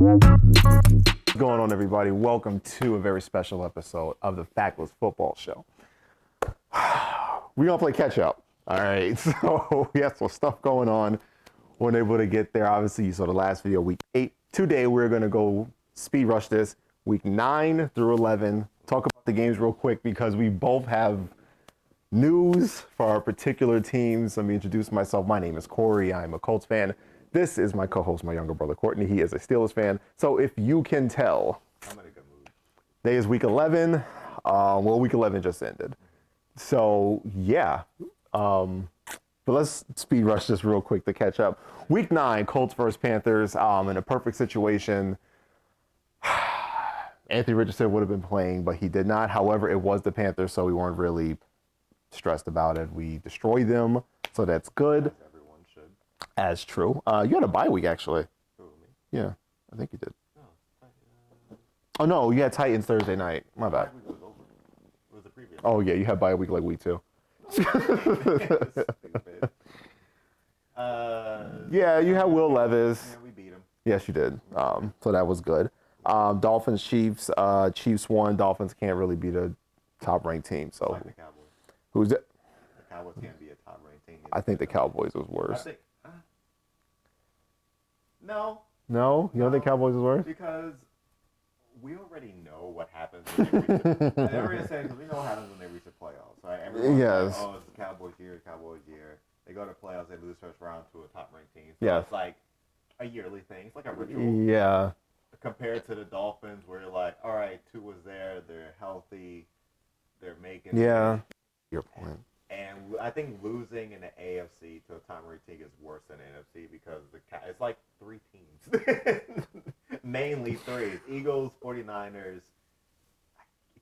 What's going on, everybody? Welcome to a very special episode of the Factless Football Show. We're going to play catch up. All right. So we have some stuff going on. We're able to get there. Obviously, you saw the last video, week 8. Today, we're going to go speed rush this, week 9 through 11. Talk about the games real quick because we both have news for our particular teams. Let me introduce myself. My name is Corey. I'm a Colts fan. This is my co-host, my younger brother, Courtney. He is a Steelers fan. So if you can tell, I'm in a good mood. today is week 11. Week 11 just ended. So, yeah. But let's speed rush this real quick to catch up. Week 9, Colts versus Panthers. In a perfect situation, Anthony Richardson would have been playing, but he did not. However, it was the Panthers, so we weren't really stressed about it. We destroyed them, so that's good. Everyone should. As true. You had a bye week, actually. Who, me? Yeah, I think you did. No, Oh, no, you had Titans Thursday night. My bad. week was over. It was the previous. Oh, yeah, you had bye week like week 2. Stupid. Yeah, you had Will Levis. Yeah, we beat him. Yes, you did. So that was good. Dolphins, Chiefs. Chiefs won. Dolphins can't really beat a top-ranked team. So Like the Cowboys. who's it? The Cowboys can't be a top-ranked team. I think the Cowboys was I worse. think. No, No? You don't think Cowboys was worse? because we already know what happens when they reach the, everyone says, we know what happens when they reach the playoffs, right? Everyone's Yes. like, oh, it's the Cowboys year, Cowboys year. They go to playoffs, they lose first round to a top-ranked team. So Yes. it's like a yearly thing. It's like a ritual. Yeah. Compared to the Dolphins, where you're like, all right, two was there, they're healthy, they're making Yeah. it. Your point. And I think losing in the AFC to a top-ranked team is worse than NFC because it's like 3 teams. Mainly 3. Eagles, 49ers,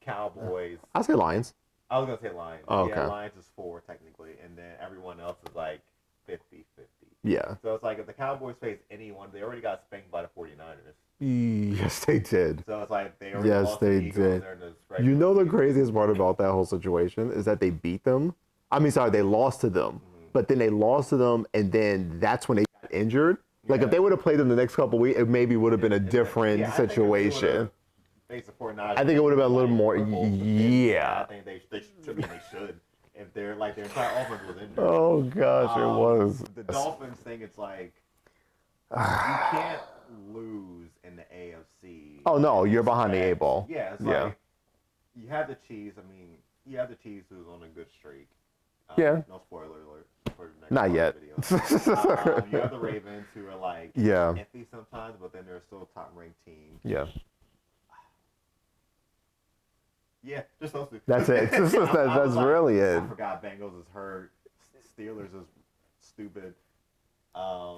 Cowboys. I'll say Lions. I was going to say Lions. Oh, okay. Yeah, Lions is 4 technically, and then everyone else is like 50-50. Yeah. So it's like if the Cowboys face anyone, they already got spanked by the 49ers. Yes, they did. So it's like they already Yes, lost they the Eagles. did. They're in the regular You know the season. craziest part about that whole situation is that they beat them. I mean, sorry, they lost to them. But then they lost to them, and then that's when they got injured. Like, if they would have played them the next couple of weeks, it maybe would have been a different Yeah, I think if they situation. would've faced the 49ers, I think it would have been a little more, I yeah. think they should. If they're like their entire offense was injured. Oh, gosh, it was. The Dolphins thing, it's like you can't lose in the AFC. Oh, no, you're behind the 8 ball. Yeah, it's Yeah. like you have the Chiefs. I mean, you have the Chiefs who's on a good streak. Yeah. No spoiler alert for the next Not yet. video. You have the Ravens who are like Yeah. iffy sometimes, but then they're still a top-ranked team. Yeah. Yeah, just those two. That's it. I was That's like, really it. I forgot Bengals is hurt. Steelers is stupid. I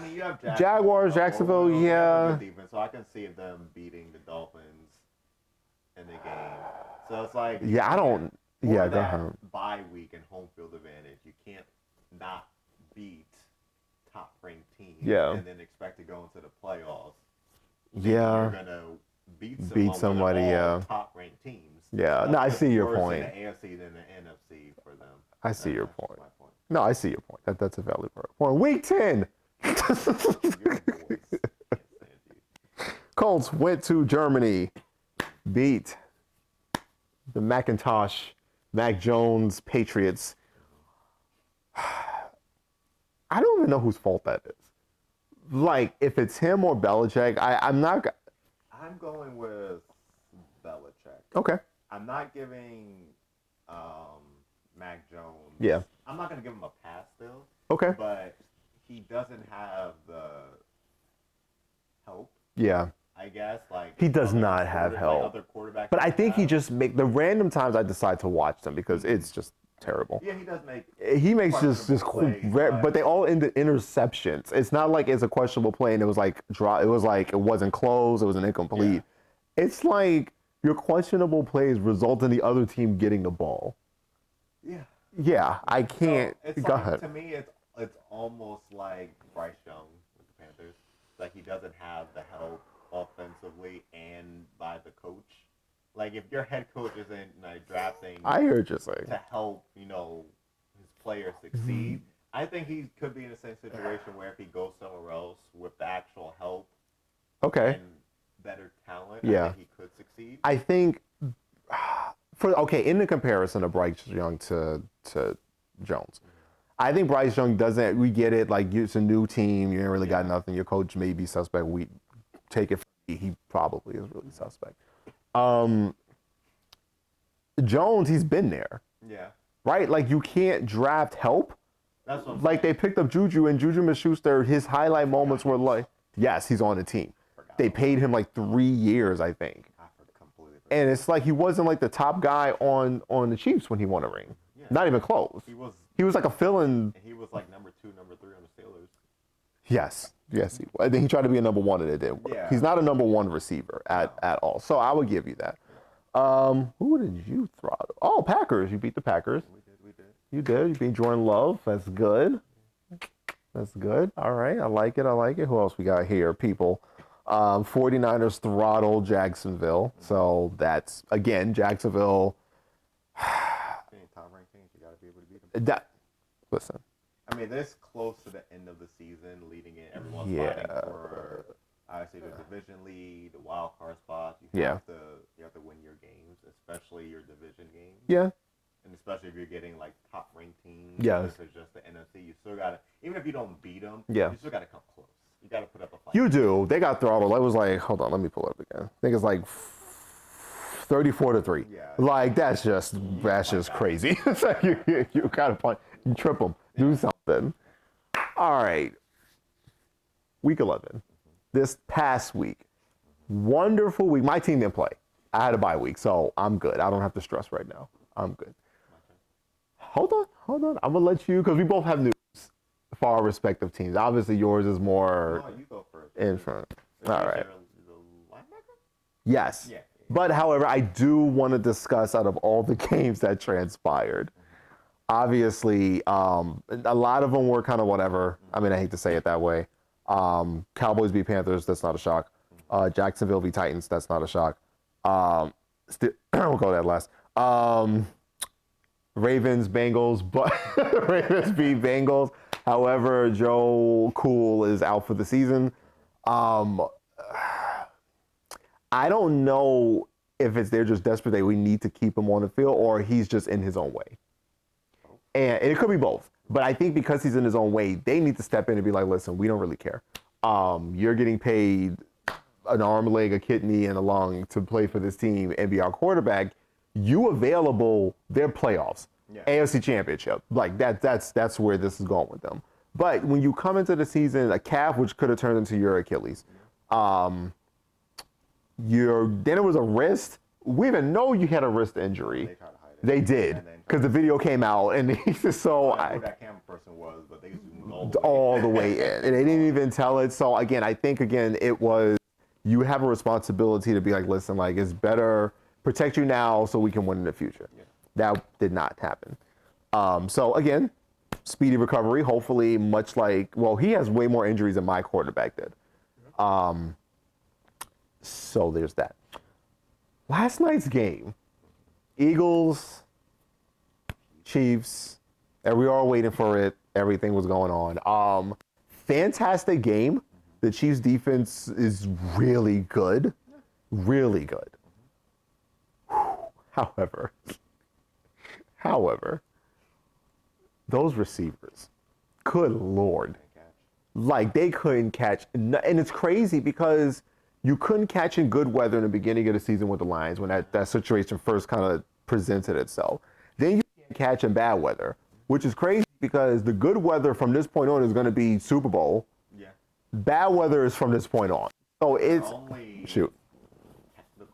mean, you have Jaguars, Jacksonville, They have a yeah. good defense, so I can see them beating the Dolphins in the game. So it's like Yeah, I don't. for Yeah, go that ahead. bye week and home field advantage, you can't not beat top-ranked teams Yeah. and then expect to go into the playoffs. Yeah. You're gonna beat somebody, with all yeah. top-ranked teams. Yeah. No, I It's see your worse point. in the AFC than the NFC for them. I see your That's point. my point. No, I see your point. That's a valid point. Week 10. Your voice. Can't stand you. Colts went to Germany, beat the Mac Jones Patriots. I don't even know whose fault that is. Like, if it's him or Belichick, I'm not. I'm going with Belichick. Okay. I'm not giving Mac Jones. Yeah. I'm not going to give him a pass still, Okay. but he doesn't have the help, Yeah. I guess. Like He does other not have help. other quarterbacks But I think he have. just make the random times I decide to watch them because it's just terrible. Yeah, he does make. He makes just questionable plays, but they all end in interceptions. It's not like it's a questionable play and it was like it was like it wasn't close, it was an incomplete. It's like your questionable plays result in the other team getting the ball. Yeah. Yeah, I can't. So, it's Go like, ahead. To me, it's almost like Bryce Young with the Panthers. Like he doesn't have the help offensively and by the coach. Like if your head coach isn't like drafting I hear what you're saying. to help, his players succeed, I think he could be in the same situation where if he goes somewhere else with the actual help Okay. and better talent, I Yeah. think he could succeed. I think in the comparison of Bryce Young to Jones, I think Bryce Young doesn't. We get it. Like it's a new team. You ain't really got nothing. Your coach may be suspect. We take it. He probably is really suspect. Jones, he's been there, Yeah, right? Like you can't draft help. that's what I'm Like they saying. picked up Juju and Juju Smith-Schuster. His highlight moments were like, yes, he's on the team. They paid him like 3 years, I think. I completely forgot. And it's like he wasn't like the top guy on the Chiefs when he won a ring. Yeah. Not even close. He was like a fill-in. He was like number 2, number 3 on the Steelers. Yes. I think he tried to be a number one and it didn't work. Yeah. He's not a number one receiver at all. So I would give you that. Who did you throttle? Oh, Packers. You beat the Packers. We did. You did. You beat Jordan Love. That's good. That's good. All right. I like it. Who else we got here? People. 49ers throttled Jacksonville. So that's, again, Jacksonville. Any top-ranked teams, you got to be able to beat them. Listen. I mean, this close to the end of the season, leading in, everyone's Yeah. fighting for, obviously, the division lead, the wild card spot. You have to win your games, especially your division games. Yeah. And especially if you're getting like top-ranked teams. Yes. This is just the NFC. You still got to, even if you don't beat them, Yeah. you still got to come close. You got to put up a fight. You do. They got throttled. I was like, hold on, let me pull it up again. I think it's like 34-3. Yeah. Like that's just crazy. It's like you gotta punch, you trip them, do something. All right. Week 11. This past week, wonderful week. My team didn't play. I had a bye week, so I'm good. I don't have to stress right now. I'm good. Hold on. I'm gonna let you, because we both have news for our respective teams. Obviously, yours is more No, you go first. in front. Is All yours right. the linebacker? Yes. Yeah. But however, I do want to discuss out of all the games that transpired. Obviously, a lot of them were kind of whatever. I mean, I hate to say it that way. Cowboys beat Panthers. That's not a shock. Jacksonville beat Titans. That's not a shock. We'll go that last. Ravens, Bengals, but Ravens beat Bengals. However, Joe Cool is out for the season. I don't know if they're just desperate that we need to keep him on the field or he's just in his own way. And it could be both. But I think because he's in his own way, they need to step in and be like, listen, we don't really care. You're getting paid an arm, a leg, a kidney, and a lung to play for this team and be our quarterback. You available, they're playoffs. Yeah. AFC Championship. Like that's where this is going with them. But when you come into the season, a calf, which could have turned into your Achilles, then it was a wrist. We even know you had a wrist injury. They tried to hide it. They did, because the video came out, and so I don't know who that camera person was, but they zoomed all the way in, and they didn't even tell it. So again, I think it was, you have a responsibility to be like, listen, like it's better protect you now so we can win in the future. Yeah. That did not happen. So again, speedy recovery. Hopefully, much like, well, he has way more injuries than my quarterback did. So there's that. Last night's game, Eagles, Chiefs, and we were all waiting for it. Everything was going on. Fantastic game. The Chiefs defense is really good. Really good. However, those receivers, good Lord. Like they couldn't catch. And it's crazy because you couldn't catch in good weather in the beginning of the season with the Lions when that situation first kind of presented itself. Then you can't catch in bad weather, which is crazy because the good weather from this point on is going to be Super Bowl. Yeah. Bad weather is from this point on. So it's only shoot.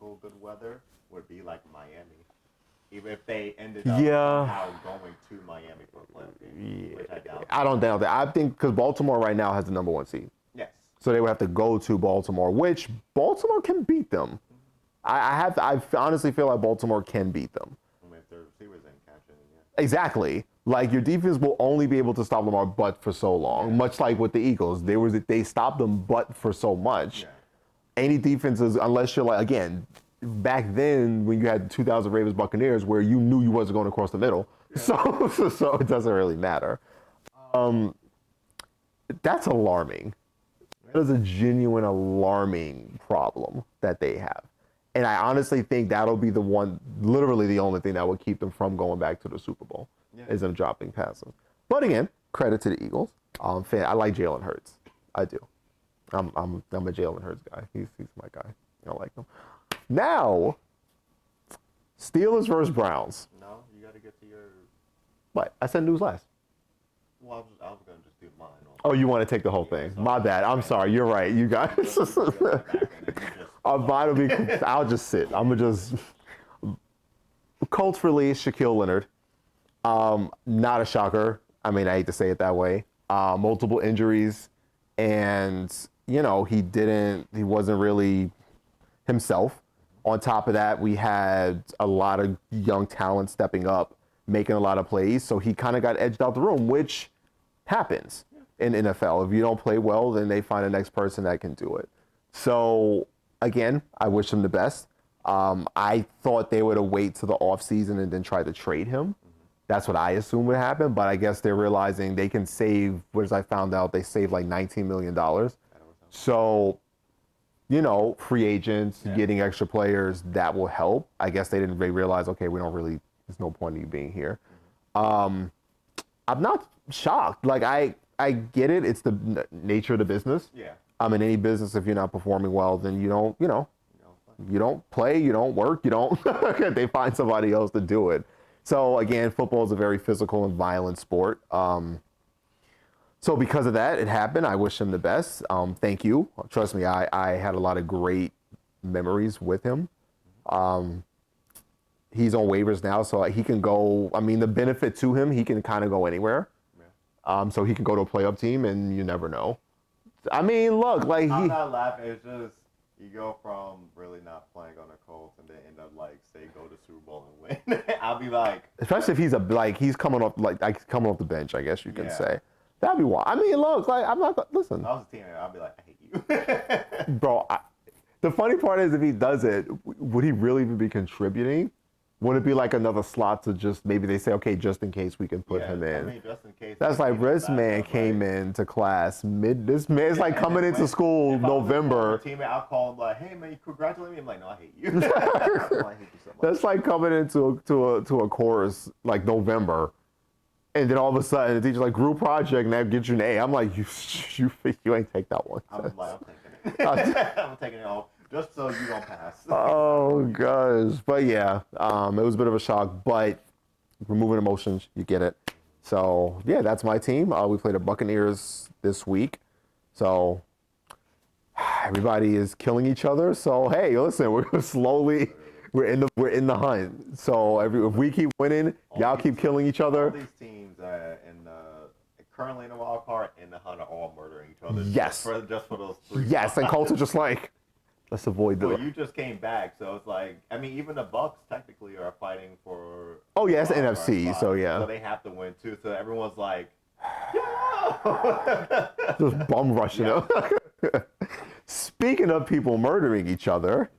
technical good weather would be like Miami. Even if they ended up somehow going to Miami for a playoff game, which I doubt. I don't doubt that. I think because Baltimore right now has the number 1 seed. Yes. So they would have to go to Baltimore, which Baltimore can beat them. I honestly feel like Baltimore can beat them. I mean, if their receivers ain't catching, yeah. Exactly. Like your defense will only be able to stop Lamar but for so long. Much like with the Eagles, they stopped them but for so much. Yeah. Any defenses, unless you're like, again, back then when you had the 2000 Ravens Buccaneers where you knew you wasn't going across the middle. Yeah. So it doesn't really matter. That's alarming. That is a genuine alarming problem that they have. And I honestly think that'll be the one, literally the only thing that will keep them from going back to the Super Bowl is them dropping passes. But again, credit to the Eagles. I like Jalen Hurts. I do. I'm a Jalen Hurts guy. He's my guy. I like him. Now, Steelers versus Browns. No, you got to get to your. What? I said news last. Well, I was going to just do mine. Oh, you want to take the whole thing? My bad. I'm sorry. You're right. You guys. Mine will be. I'll just sit. I'm gonna just. Colts release Shaquille Leonard. Not a shocker. I mean, I hate to say it that way. Multiple injuries, and he wasn't really himself. On top of that, we had a lot of young talent stepping up, making a lot of plays. So he kind of got edged out the room, which happens in NFL. If you don't play well, then they find the next person that can do it. So again, I wish him the best. I thought they would have wait to the offseason and then try to trade him. That's what I assumed would happen, but I guess they're realizing they can save, as I found out, they saved like $19 million. So, free agents, getting extra players, that will help. I guess they didn't really realize, okay, there's no point in you being here. I'm not shocked. Like, I get it. It's the nature of the business. Yeah. In any business, if you're not performing well, then you don't play, you don't work, you don't, they find somebody else to do it. So again, football is a very physical and violent sport. So because of that, it happened. I wish him the best. Thank you. Trust me, I had a lot of great memories with him. He's on waivers now, so he can go. I mean, the benefit to him, he can kind of go anywhere. So he can go to a playoff team, and you never know. I mean, look, like I'm not laughing. It's just you go from really not playing on the Colts and then end up say go to Super Bowl and win. I'll be like, especially if he's coming off coming off the bench, I guess you can say. That'd be wild. I mean, look, like I'm not listen. If I was a teammate, I'd be like, I hate you, bro. The funny part is, if he does it, would he really even be contributing? Would it be like another slot to just maybe they say, okay, just in case we can put him in? I mean, just in case. That's like this man came into class this man's like coming into school November. Teammate, I'll call him like, hey man, you congratulate me. I'm like, no, I hate you. I hate you so much. That's like coming into a course like November, and then all of a sudden the teacher's like group project and that gets you an A. I'm like, you ain't take that one. I'm taking it. I'm taking it all. Just so you don't pass. Oh, gosh. But yeah, it was a bit of a shock, but removing emotions, you get it. So, yeah, that's my team. We played the Buccaneers this week. So, everybody is killing each other. So, hey, listen, we're in the hunt. So, if we keep winning, y'all keep killing each other. All these teams currently in the wild card and the hunt are all murdering each other. Yes. Just for those 3 Yes, and Colts are just like, let's avoid that. Well, you just came back, so it's like, I mean, even the Bucks technically are fighting for. Oh yeah, it's NFC, so yeah. So they have to win too. So everyone's like, yeah. Just bum rushing up. Speaking of people murdering each other.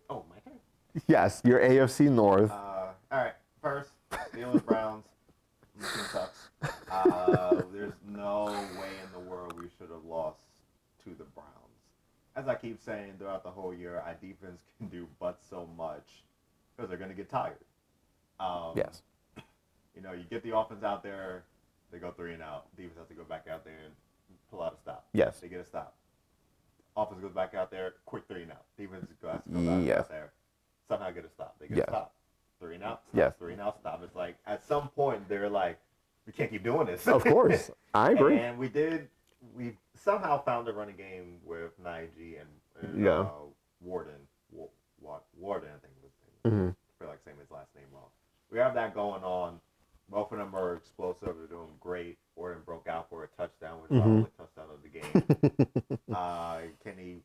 Oh, my turn. Yes, your AFC North. All right, first, Steelers Browns. This team sucks. There's no way in the world we should have lost to the Browns. As I keep saying throughout the whole year, our defense can do but so much because they're going to get tired. Yes. You get the offense out there, they go 3 and out. Defense has to go back out there and pull out a stop. Yes. They get a stop. Offense goes back out there, quick 3 and out. Defense goes out there, somehow get a stop. They get a stop. 3 and out. Stop. Yes. 3 and out. Stop. It's like at some point they're like, we can't keep doing this. Of course, I agree. And we somehow found a running game with Najee and Warden. Warden, I think was his name. I feel like saying his last name wrong. We have that going on. Both of them are explosive. They're doing great. Warden broke out for a touchdown, which was the only touchdown of the game. Kenny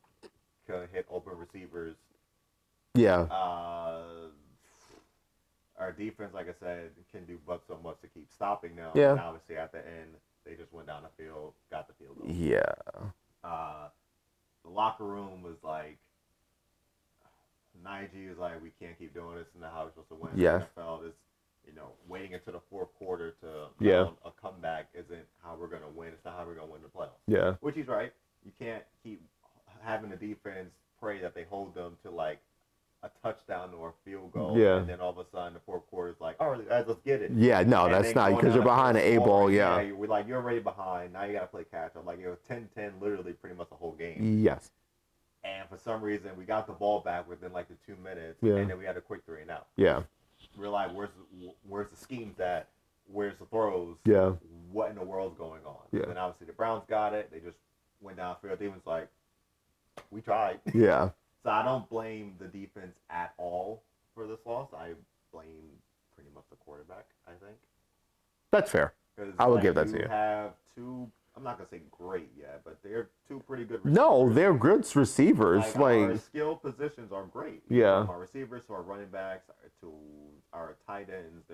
could hit open receivers. Yeah. Our defense, like I said, can do but so much to keep stopping them. Yeah. And obviously, at the end, they just went down the field, got the field goal. Yeah. The locker room was like, Najee was like, we can't keep doing this. And how we're supposed to win Yeah. the NFL is, waiting until the fourth quarter to Yeah. a comeback isn't how we're going to win. It's not how we're going to win the playoffs. Yeah. Which he's right. You can't keep having the defense pray that they hold them to like a touchdown or a field goal, Yeah. and then all of a sudden the fourth quarter is like, all right, guys, let's get it. Yeah, no, And that's then not going because down you're behind the the eight score, ball. Yeah. we're like, you're already behind. Now you got to play catch up. Like it was 10-10 literally pretty much the whole game. Yes. And for some reason, we got the ball back within like the 2 minutes, Yeah. and then we had a quick 3 and out. Yeah. We're like, where's the schemes at? Where's the throws? Yeah. What in the world's going on? Yeah. And obviously the Browns got it. They just went downfield. They was like, we tried. Yeah. So I don't blame the defense at all for this loss. I blame pretty much the quarterback, I think. That's fair. I would give that to you. You have two, I'm not going to say great yet, but they're two pretty good receivers. No, they're good receivers. Our skill positions are great. Yeah. From our receivers to our running backs to our tight ends,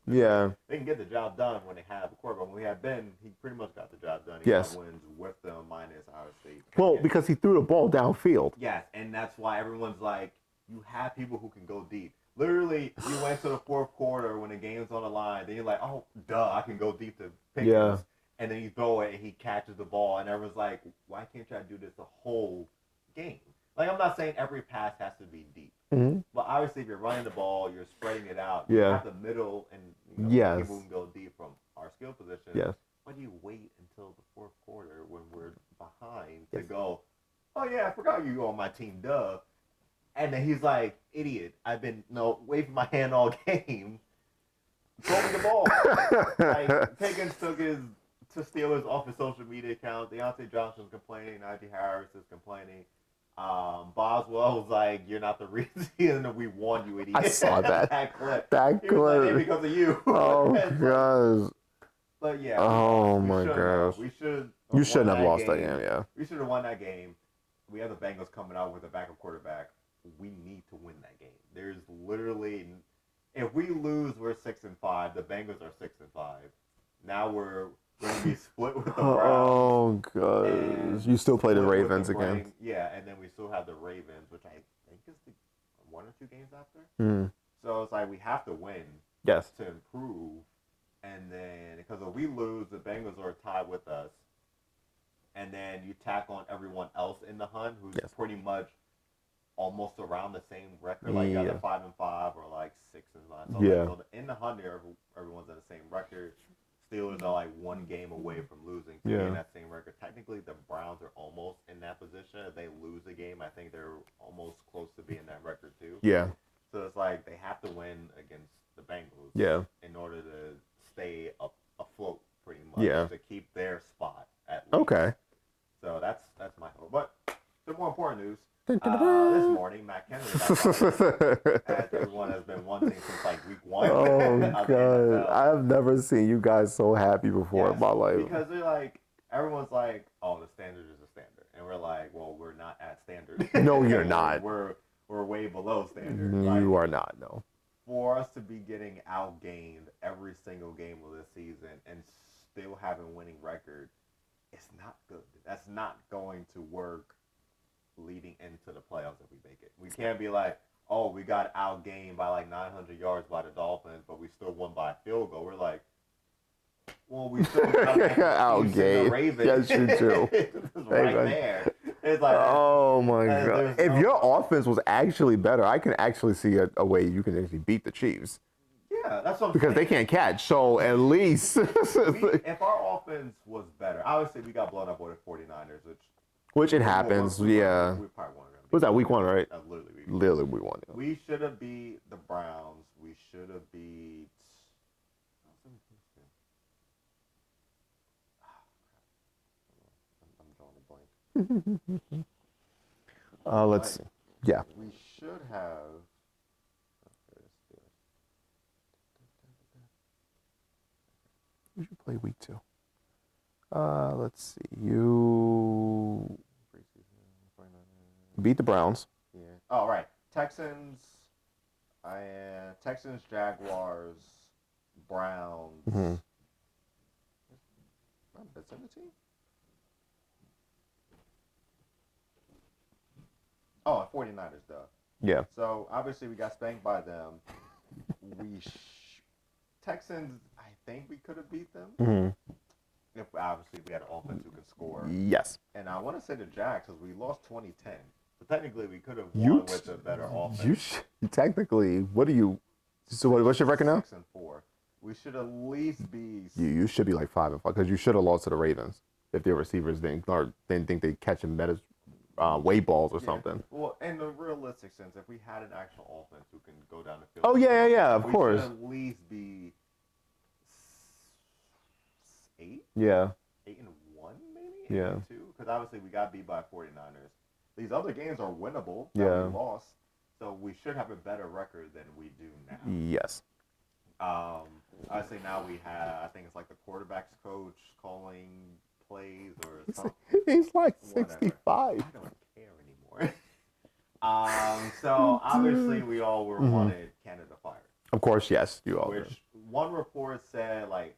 they can get the job done when they have a quarterback. When we have Ben, he pretty much got the job done. He Yes. got wins with them minus our state. Well, because he threw the ball downfield. Yes, and that's why everyone's like, you have people who can go deep. Literally, you went to the fourth quarter when the game's on the line. Then you're like, oh, duh, I can go deep to Pickens. Yeah. And then you throw it and he catches the ball. And everyone's like, why can't y'all do this the whole game? Like, I'm not saying every pass has to be deep. Mm-hmm. But obviously, if you're running the ball, you're spreading it out. Yeah. You have the middle and Yes. people can go deep from our skill position. Yes. Why do you wait until the fourth quarter when we're behind to go, oh, yeah, I forgot you on my team, duh. And then he's like, idiot, I've been waving my hand all game. Throw me the ball. Like, Pickens took his to Steelers off his social media account. Deontay Johnson's complaining. Najee Harris is complaining. Boswell was like, you're not the reason we won, you idiot. I saw that. that clip. That He was like, clip. "Hey, because of you." Oh, It's like- gosh. But yeah. Oh, we my should gosh. We should. You shouldn't have lost that game, yeah. We should have won that game. We have the Bengals coming out with a backup quarterback. We need to win that game. There's literally, if we lose, we're 6-5. The Bengals are 6-5. Now we're going to be split with the Browns. Oh, gosh. You still play the split with Ravens the again. Brain- Yeah, and then we still have the Ravens, which I think is the 1 or 2 games after. Mm. So it's like we have to win Yes. to improve. And then, because if we lose, the Bengals are tied with us. And then you tack on everyone else in the hunt who's pretty much almost around the same record. Like either 5-5 or like 6-5. So Yeah. like, so in the hunt, everyone's at the same record. Steelers are like 1 game away from losing to be in that same record. Technically, the Browns are almost in that position. If they lose a game, I think they're almost close to being that record too. Yeah. So it's like they have to win against the Bengals. Yeah. In order to stay afloat, pretty much. Yeah. To keep their spot at least. Okay. So that's my hope. But the more important news. Dun, dun, This dun, dun. morning, Matt Kennedy got fired, as everyone has been wanting since like week 1. Oh, of the God. NFL. I've never seen you guys so happy before in Yes, my life. Because they're like, everyone's like, oh, the standard is a standard. And we're like, well, we're not at standard. No, you're not. We're way below standard. You are not, no. For us to be getting outgained every single game of this season and still having a winning record, it's not good. That's not going to work leading into the playoffs if we make it. We can't be like, oh, we got outgained by like 900 yards by the Dolphins, but we still won by a field goal. We're like, well, we still got outgained. the Ravens. Yes, you do. It's right there. It's like, Oh, my God. If no- your offense was actually better, I can actually see a way you can actually beat the Chiefs. yeah, that's what I'm Because they saying. can't catch. So at least. If our offense was better, obviously we got blown up by the 49ers, Which it happens, yeah. We probably won. Was that week 1, right? Literally week Literally week 1. Yeah. We should have beat the Browns. We should have beat. I'm drawing a blank. Let's see. Yeah. We should have. You should play week 2. Let's see. You beat the Browns. Yeah. Oh, right. Texans, Jaguars, Browns. Mm-hmm. The 17? Oh, 49ers, duh. Yeah. So, obviously, we got spanked by them. Texans, I think we could have beat them. Mm-hmm. If obviously we had an offense who can score. Yes. And I want to say the Jags because we lost 2010. So technically we could have You won with a better offense. technically, what do you? So what's your record now? 6-4. We should at least be. You should be like 5-5 because you should have lost to the Ravens if their receivers didn't think they catching better weight balls or something. Well, in the realistic sense, if we had an actual offense who can go down the field. Oh yeah, of course. We should at least be 8. Yeah. 8-1 maybe. Yeah. 2 because obviously we got beat by 49ers. These other games are winnable. Yeah. We lost, so we should have a better record than we do now. Yes. I say now we have. I think it's like the quarterbacks coach calling plays or something. He's like Whatever. 65. I don't care anymore. So obviously we all wanted Canada fired. Of course, yes, you all did. Which one report said like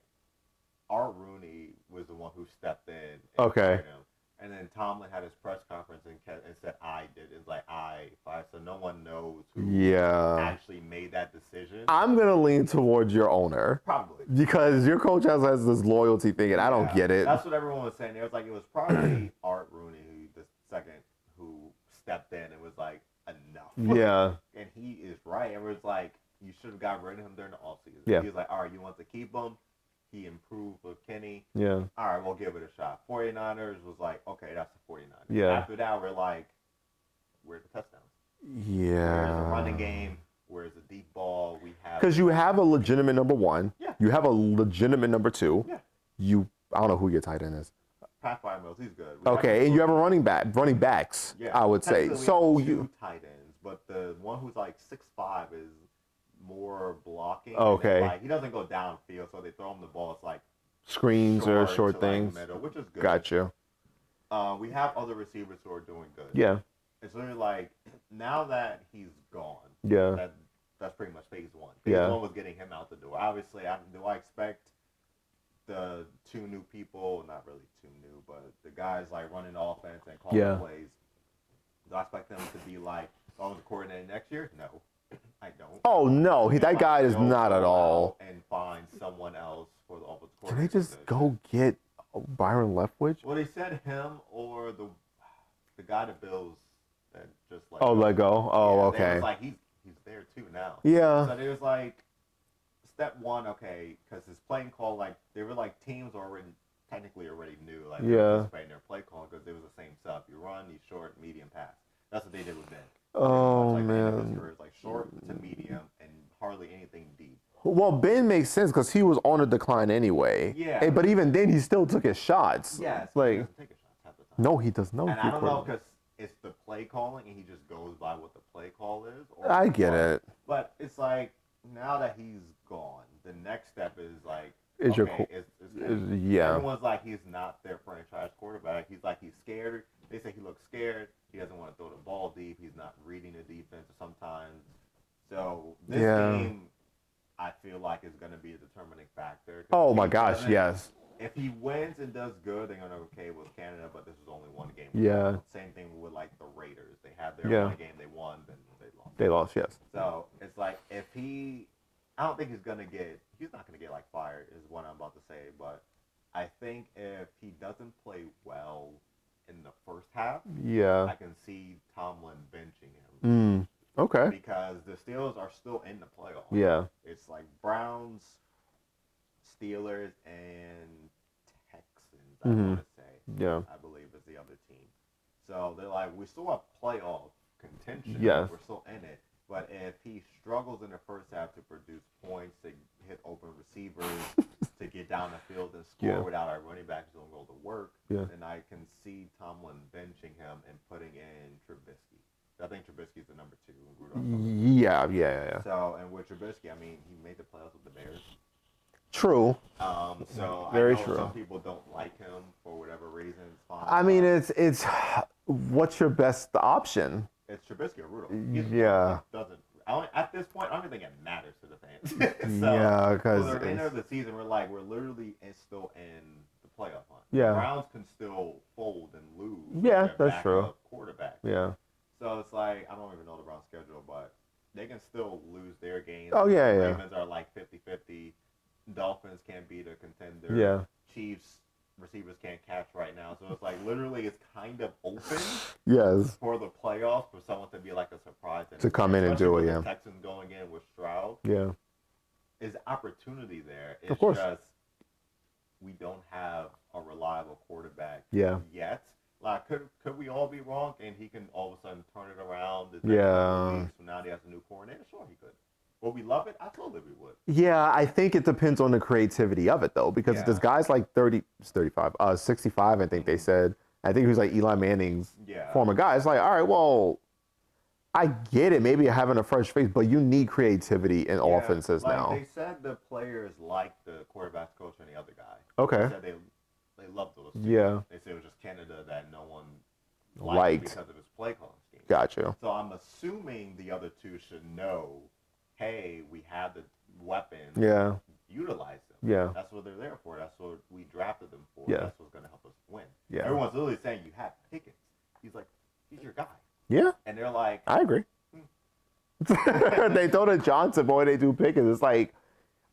Art Rooney was the one who stepped in. And fired him. And then Tomlin had his press conference and said, I did. It's like, I fired. So no one knows who actually made that decision. I'm going to lean towards your owner. Probably. Because your coach has this loyalty thing, and I don't get it. That's what everyone was saying. It was like, it was probably Art Rooney, the second, who stepped in and was like, enough. Yeah. And he is right. And it was like, you should have got rid of him during the offseason. Yeah. He was like, all right, you want to keep him? He improved with Kenny. Yeah. All right, we'll give it a shot. 49ers was like, okay, that's the 49ers. Yeah. After that, we're like, where's the touchdowns? Yeah. Where's the running game? Where's the deep ball? We have because you have a legitimate number one. Yeah. You have a legitimate number two. Yeah. I don't know who your tight end is. Pat Mills, he's good. Okay, and you have a running backs. Yeah. I would say. So two tight ends, but the one who's like 6'5" is more blocking. Okay. Like, he doesn't go downfield, so they throw him the ball. It's like screens or short to, things. Like, middle, which is good. Gotcha. We have other receivers who are doing good. Yeah. It's literally like now that he's gone. Yeah. That's pretty much phase one. Phase one was getting him out the door. Obviously, do I expect the two new people, not really two new, but the guys like running the offense and calling plays, do I expect them to be like offensive coordinator next year? No, I don't. Oh no, that guy is not at all. And find someone else for the offensive Can coordinator. they just go get Byron Leftwich? Well, they said him or the guy that Bills that just like let go. Oh, yeah, okay. It was like he's there too now. Yeah. So it was like step one, okay, because his playing call, like they were like teams technically already knew, like they were anticipating their play call because it was the same stuff. You run, you short, medium, pass. That's what they did with Ben. Oh like man. It's like short to medium and hardly anything deep. Well, Ben makes sense because he was on a decline anyway. Yeah. But even then, he still took his shots. Yes. Like, he doesn't take his shots half the time. no, he does not. And I don't know because it's the play calling and he just goes by what the play call is. I get it. But it's like now that he's gone, the next step is like, yeah. Everyone's like he's not their franchise quarterback. He's like he's scared. They say he looks scared. He doesn't want to throw the ball deep. He's not reading the defense sometimes. So this game, I feel like is going to be a determining factor. Oh my gosh, yes. If he wins and does good, they're going to okay with Canada. But this is only one game. Yeah. Same thing with like the Raiders. They had their one game they won, then they lost. They lost, yes. So it's like if I don't think he's not going to get like fired is what I'm about to say, but I think if he doesn't play well in the first half, I can see Tomlin benching him. Okay. Because the Steelers are still in the playoffs. Yeah. It's like Browns, Steelers, and Texans, I want to say. Yeah. I believe is the other team. So they're like, we still have playoff contention. Yes. We're still in it. But if he struggles in the first half to produce points, to hit open receivers, to get down the field and score without our running backs doing all the work, then I can see Tomlin benching him and putting in Trubisky. I think Trubisky's the number 2. Yeah. So, and with Trubisky, I mean, he made the playoffs with the Bears. True. So Very I know true. some people don't like him for whatever reason. It's fine. I mean, it's what's your best option? It's Trubisky or Rudolph. At this point, I don't even think it matters to the fans. So, because for the remainder of the season, we're literally still in the playoff hunt. Yeah. The Browns can still fold and lose. Yeah, with their that's true. backup quarterback. Yeah. So it's like I don't even know the Browns' schedule, but they can still lose their games. Oh The yeah. Ravens are like 50-50. Dolphins can't beat a contender. Yeah. Chiefs receivers can't catch right now. So it's like literally it's kind of open Yes. for the playoffs for someone to be like a surprise To come in and do it, especially yeah. with the Texans going in with Stroud. Yeah. Is opportunity there. It's Of course. just we don't have a reliable quarterback Yeah. yet. Like, could we all be wrong? And he can all of a sudden turn it around. Yeah. So now he has a new coordinator. Sure, he could. Would we love it? Absolutely, we would. Yeah, I think it depends on the creativity of it though, because Yeah. there's guys like 30, 35, 65, I think they said. I think he was like Eli Manning's former guy. It's like, all right, well, I get it. Maybe having a fresh face, but you need creativity in offenses like now. They said the players like the quarterback's coach and the other guy. Okay. They said they loved those two. Yeah. They said it was just Canada that no one Liked. because of his play calling scheme. Gotcha. So I'm assuming the other two should know, hey, we have the weapons. Yeah. Utilize them. Yeah. That's what they're there for. That's what we drafted them for. Yeah. That's what's going to help us win. Yeah. Everyone's literally saying you have Pickens. He's like, he's your guy. Yeah. And they're like, I agree. They throw to Johnson, boy, they do Pickens. It's like,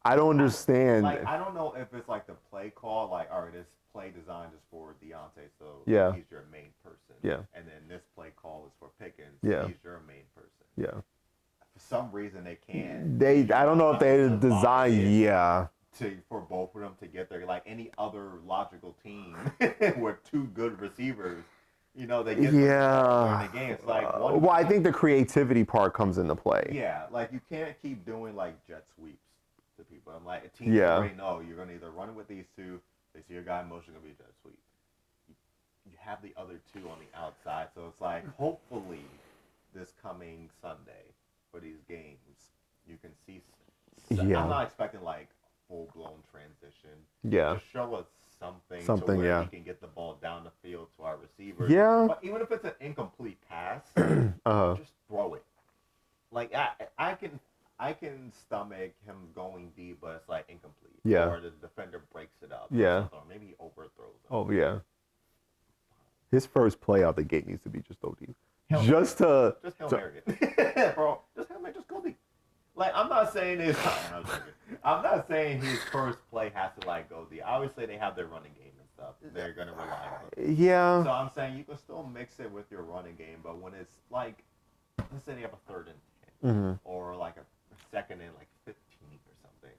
I don't understand. like, I don't know if it's like the play call, like, all right, this play designed is for Deontay, so Yeah. he's your main person. Yeah. And then this play call is for Pickens. Yeah. He's your main person. Yeah. For some reason, they can't. I don't know if they designed, yeah. For both of them to get there, like any other logical team with two good receivers, you know, they get Yeah. in the game. It's like Well, I think the creativity part comes into play. yeah, like you can't keep doing like jet sweeps to people. I'm like, a team already know you're gonna either run with these two. They see your guy in motion, gonna be a jet sweep. You have the other two on the outside, so it's like hopefully this coming Sunday for these games, you can see. Yeah. I'm not expecting like full-blown transition. Yeah. Just show us something Something, to where yeah. we can get the ball down the field to our receivers. Yeah. But even if it's an incomplete pass, Uh-huh. just throw it. Like I can stomach him going deep, but it's like incomplete. Yeah. Or the defender breaks it up. Yeah. Or maybe he overthrows him. Oh, yeah. His first play out the gate needs to be just throw deep. Hail Just to... Just Hail Mary it. Bro, just Hail Mary, just go deep. Like, I'm not saying this. I'm not saying his first play has to, like, go deep. Obviously, they have their running game and stuff. They're going to rely on it. Yeah. So I'm saying you can still mix it with your running game, but when it's, like, let's say they have a 3rd and 10, Mm-hmm. or, like, a 2nd and, like, 15 or something,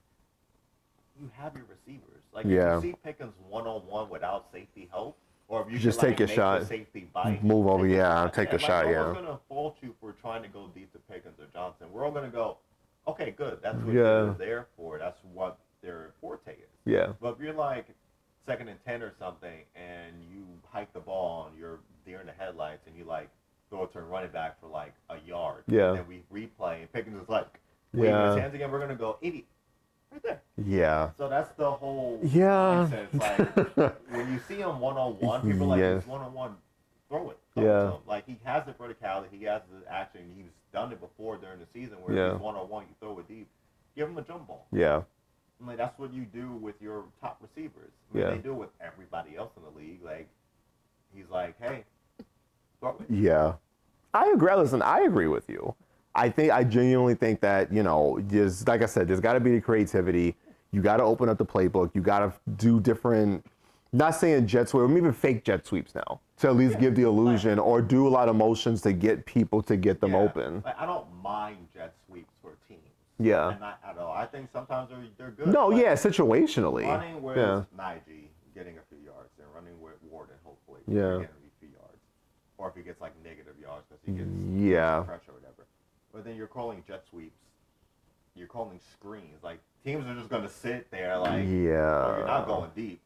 you have your receivers. Like, Yeah. if you see Pickens one-on-one without safety help, or if you Just can, take like, a make shot. the safety bite, Move over, take a yeah, shot. take the And, shot, no yeah. one's going to fault you for trying to go deep to Pickens or Johnson. We're all going to go, okay, good. That's what Yeah. they're there for. That's what their forte is. Yeah. But if you're like 2nd and 10 or something, and you hike the ball and you're deer in the headlights, and you like throw it to a running back for like a yard, Yeah. and then we replay, and Pickens is like, waving Yeah. his hands again. We're gonna go 80, right there. Yeah. So that's the whole Yeah. mindset. It's like when you see him one-on-one, people are like, Yes. he's one-on-one, throw it. Yeah. To him. Like he has the verticality, he has the action. He's done it before during the season where Yeah. if he's one-on-one, you throw it deep. Give him a jump ball. Yeah. I mean, that's what you do with your top receivers. I mean, Yeah. They do it with everybody else in the league. Like, he's like, hey, throw it. Yeah. I agree. Listen, I agree with you. I genuinely think that, you know, just like I said, there's got to be the creativity. You got to open up the playbook. You got to do different, not saying jet sweep, or maybe fake jet sweeps now to at least give the illusion, or do a lot of motions to get people to get them open. Like, I don't mind jet sweeps for teams. Yeah. And not at all. I think sometimes they're good. No, Like, yeah, situationally. running with Yeah. Najee getting a few yards, and running with Warden, hopefully, Yeah. getting a few yards. Or if he gets like negative yards because he gets Yeah. pressure or whatever. But then you're calling jet sweeps. You're calling screens. Like, teams are just going to sit there like, oh, you're not going deep.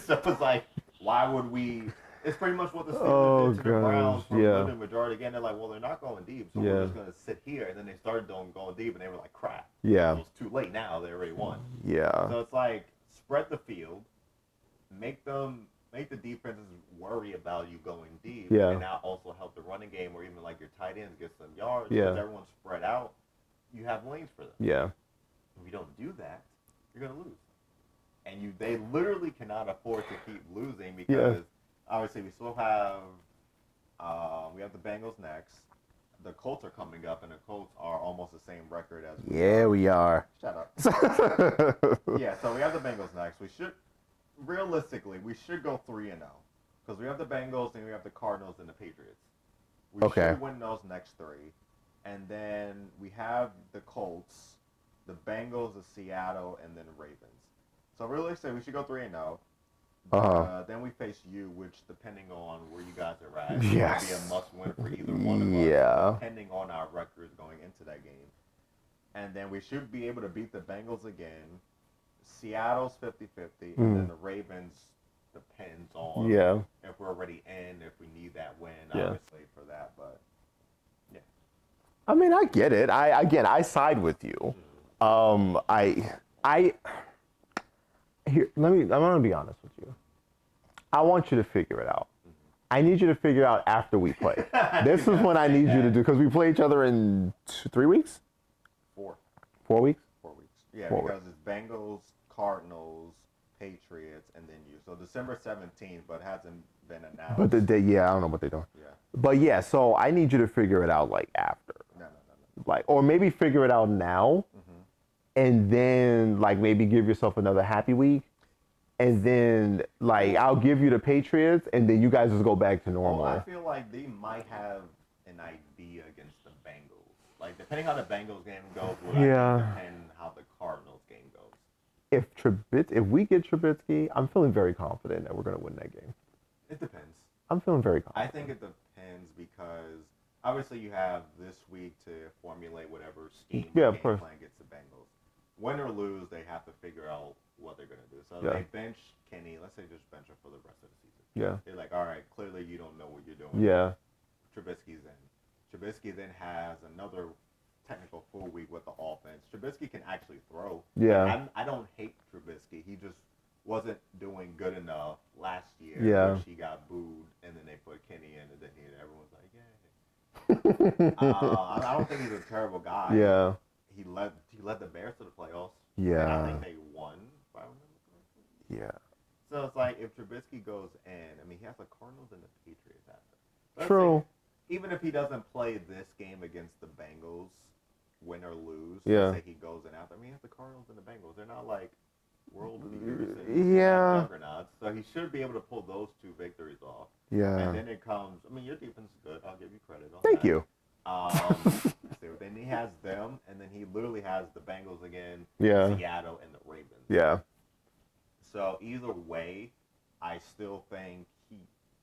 So it's like, why would we? It's pretty much what the Steelers did to the Browns for the majority. Again, they're like, well, they're not going deep, so we're just going to sit here. And then they started going deep, and they were like, crap. Yeah. It was too late now. They already won. Yeah. So it's like, spread the field, make the defenses worry about you going deep, Yeah. and now also help the running game, or even like your tight ends get some yards. Yeah. Because everyone's spread out, you have lanes for them. Yeah. If you don't do that, you're gonna lose. And they literally cannot afford to keep losing because obviously we still have we have the Bengals next. The Colts are coming up, and the Colts are almost the same record as Yeah, we are. Shut up. Yeah, so we have the Bengals next. realistically, we should go 3-0 because we have the Bengals and we have the Cardinals and the Patriots. We Okay. should win those next three, and then we have the Colts, the Bengals, the Seattle, and then the Ravens. So realistically, we should go 3-0. Then we face you, which depending on where you guys are at, it's going to be a Yes. must-win for either one of us, Yeah. depending on our records going into that game. And then we should be able to beat the Bengals again. Seattle's 50-50, and then the Ravens depends on Yeah. if we're already in, if we need that win, Yeah. obviously, for that. But, yeah. I mean, I get it. I side with you. I here. I'm gonna be honest with you. I want you to figure it out. I need you to figure out after we play. This is when I need you to do, because we play each other in 3 weeks, 4 4 weeks. 4 weeks. Yeah, 4 because it's Bengals, Cardinals, Patriots, and then you. So December 17th, but hasn't been announced. But the day, yeah, I don't know what they're doing. Yeah. But yeah, so I need you to figure it out like after, No. like, or maybe figure it out now, and then like maybe give yourself another happy week, and then like I'll give you the Patriots, and then you guys just go back to normal. Well, I feel like they might have an idea against the Bengals. Like, depending how the Bengals game goes, will Yeah. actually depend how the Cardinals game goes. If we get Trubisky, I'm feeling very confident that we're gonna win that game. It depends. I'm feeling very I confident. think it depends because obviously you have this week to formulate whatever scheme Yeah, or of game course. plan against the Bengals. Win or lose, they have to figure out what they're going to do. So Yeah. they bench Kenny. Let's say just bench him for the rest of the season. Yeah. They're like, all right, clearly you don't know what you're doing. Yeah. Trubisky's in. Trubisky then has another technical full week with the offense. Trubisky can actually throw. Yeah. Like, I don't hate Trubisky. He just wasn't doing good enough last year. Yeah. Which he got booed, and then they put Kenny in, and then everyone's like, yay. I don't think he's a terrible guy. Yeah. He led the Bears to the playoffs. Yeah. And I think they won, if I remember correctly. Yeah. So it's like if Trubisky goes in, I mean, he has the Cardinals and the Patriots after. So True. even if he doesn't play this game against the Bengals, win or lose, Yeah. say he goes in after. I mean, he has the Cardinals and the Bengals. They're not like world beaters and Yeah. juggernauts. So he should be able to pull those 2 victories off. Yeah. And then it comes. I mean, your defense is good. I'll give you credit on Thank that. you. So then he has them, and then he literally has the Bengals again, Yeah. Seattle, and the Ravens. Yeah. So either way, I still think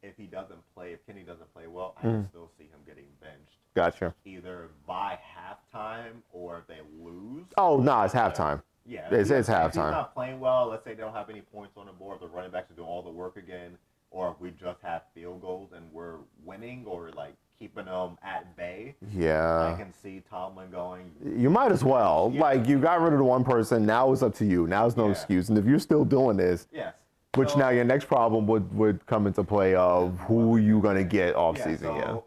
if Kenny doesn't play well, I can still see him getting benched. Gotcha. Either by halftime or if they lose. Oh no, it's halftime. Yeah, It's if halftime. he's not playing well, let's say they don't have any points on the board, the running backs are doing all the work again, or if we just have field goals and we're winning or like keeping them at bay, I Yeah. can see Tomlin going, You might as well. Yeah. Like, you got rid of the one person. Now it's up to you. Now it's no Yeah. excuse. And if you're still doing this, yes. which So- now your next problem would come into play of who you gonna get off season.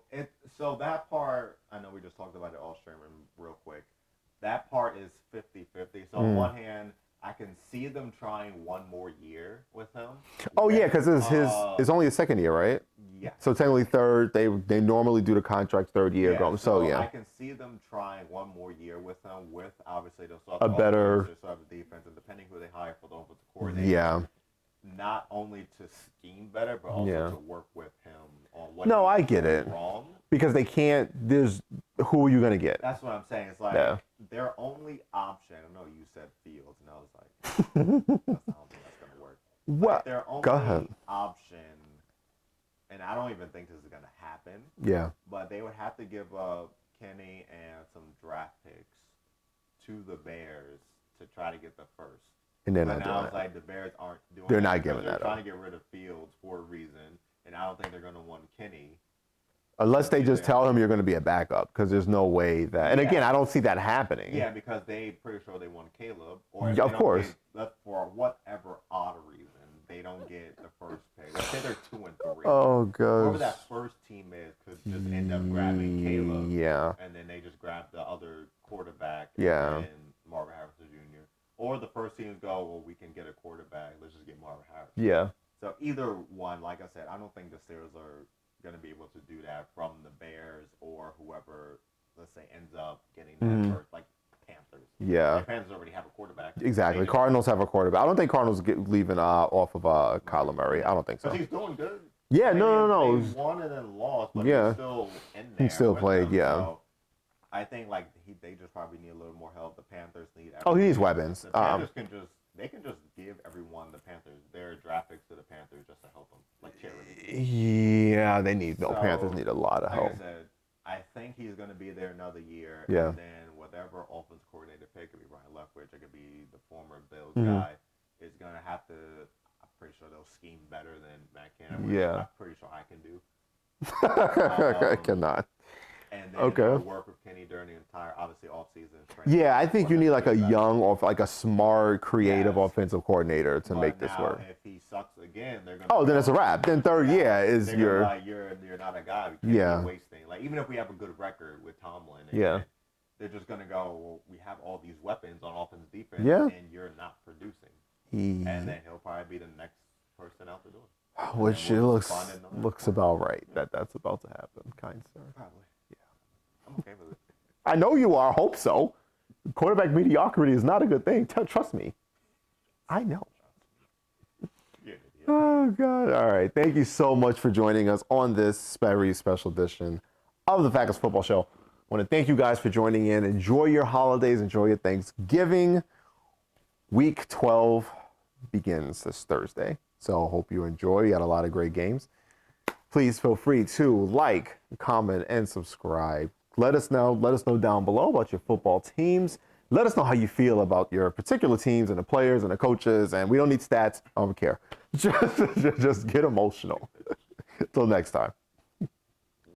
So that part, I know we just talked about it all streaming real quick. That part is 50-50. So on one hand, I can see them trying one more year with him. Oh yeah, because it's only his second year, right? Yeah. So technically third. They normally do the contract third year going. So I yeah. can see them trying one more year with him. With obviously they'll still A have better- offense, they'll still have the defense, and depending who they hire for the offensive coordinator. Yeah. Not only to scheme better, but also Yeah. to work with him on what. No, he's I get doing it. Wrong. Because they can't. There's who are you gonna get? That's what I'm saying. It's like Yeah. their only option. I know you said Fields, and I was like, I don't think that's gonna work. What? Their only Go ahead. option, and I don't even think this is gonna happen, Yeah. but they would have to give up Kenny and some draft picks to the Bears to try to get the first. And they're But not now doing it's it. like the Bears aren't doing. They're it not because giving they're that trying up. to get rid of Fields for a reason, and I don't think they're gonna want Kenny. Unless they just Yeah. tell him you're going to be a backup, because there's no way that. And Yeah. again, I don't see that happening. Yeah, because they pretty sure they want Caleb. Or if Yeah, they of don't course. get- for whatever odd reason, they don't get the first pick. Let's say they're 2-3. Oh Whoever that god. first team is could just end up grabbing Caleb. Yeah. And then they just grab the other quarterback. Yeah. And Marvin Harrison Jr. Or the first teams go, well, we can get a quarterback. Let's just get Marvin Harrison. Yeah. So either one, like I said, I don't think the Steelers are going to be able to do that from the Bears or whoever, let's say, ends up getting that first, like Panthers. Panthers. Yeah. The Panthers already have a quarterback. Exactly. Cardinals have a quarterback. I don't think Cardinals leaving off of Kyler Murray. I don't think so. Because he's doing good. Yeah, no. They won and then lost, but Yeah. he's still in there. He still with played, them, yeah. So I think like they just probably need a little more help. The Panthers need. Oh, he needs weapons. The Panthers can just give everyone the Panthers their draft picks to the Panthers just to help them, like charity. Yeah, they need Panthers need a lot of help. Like I said, I think he's going to be there another year. Yeah. And then whatever offense coordinator pick, it could be Ryan Leftwich, it could be the former Bills Mm-hmm. guy, is going to have to. I'm pretty sure they'll scheme better than Matt Canada. Yeah. I'm pretty sure I can do. I cannot. And then Okay. work with Kenny during the entire, obviously, off-season. Yeah, I think you need like a young or like a smart, creative Yes. offensive coordinator to But make this now, work. if he sucks again, they're going. Oh, then it's a wrap. Then third, is they're your like you're not a guy. We can't be wasting. Like even if we have a good record with Tomlin, and they're just gonna go. Well, we have all these weapons on offense, defense, and you're not producing. And then he'll probably be the next person out the door. Which it looks about right. That's about to happen, kind sir. Probably. Yeah. I'm okay with it. I know you are. Hope so. Quarterback mediocrity is not a good thing. Trust me. I know. Yeah. Oh, God. All right. Thank you so much for joining us on this very special edition of the Fackles Football Show. I want to thank you guys for joining in. Enjoy your holidays. Enjoy your Thanksgiving. Week 12 begins this Thursday. So hope you enjoy. You got a lot of great games. Please feel free to like, comment, and subscribe. Let us know down below about your football teams. Let us know how you feel about your particular teams and the players and the coaches. And we don't need stats. I don't care. Just get emotional. Until next time.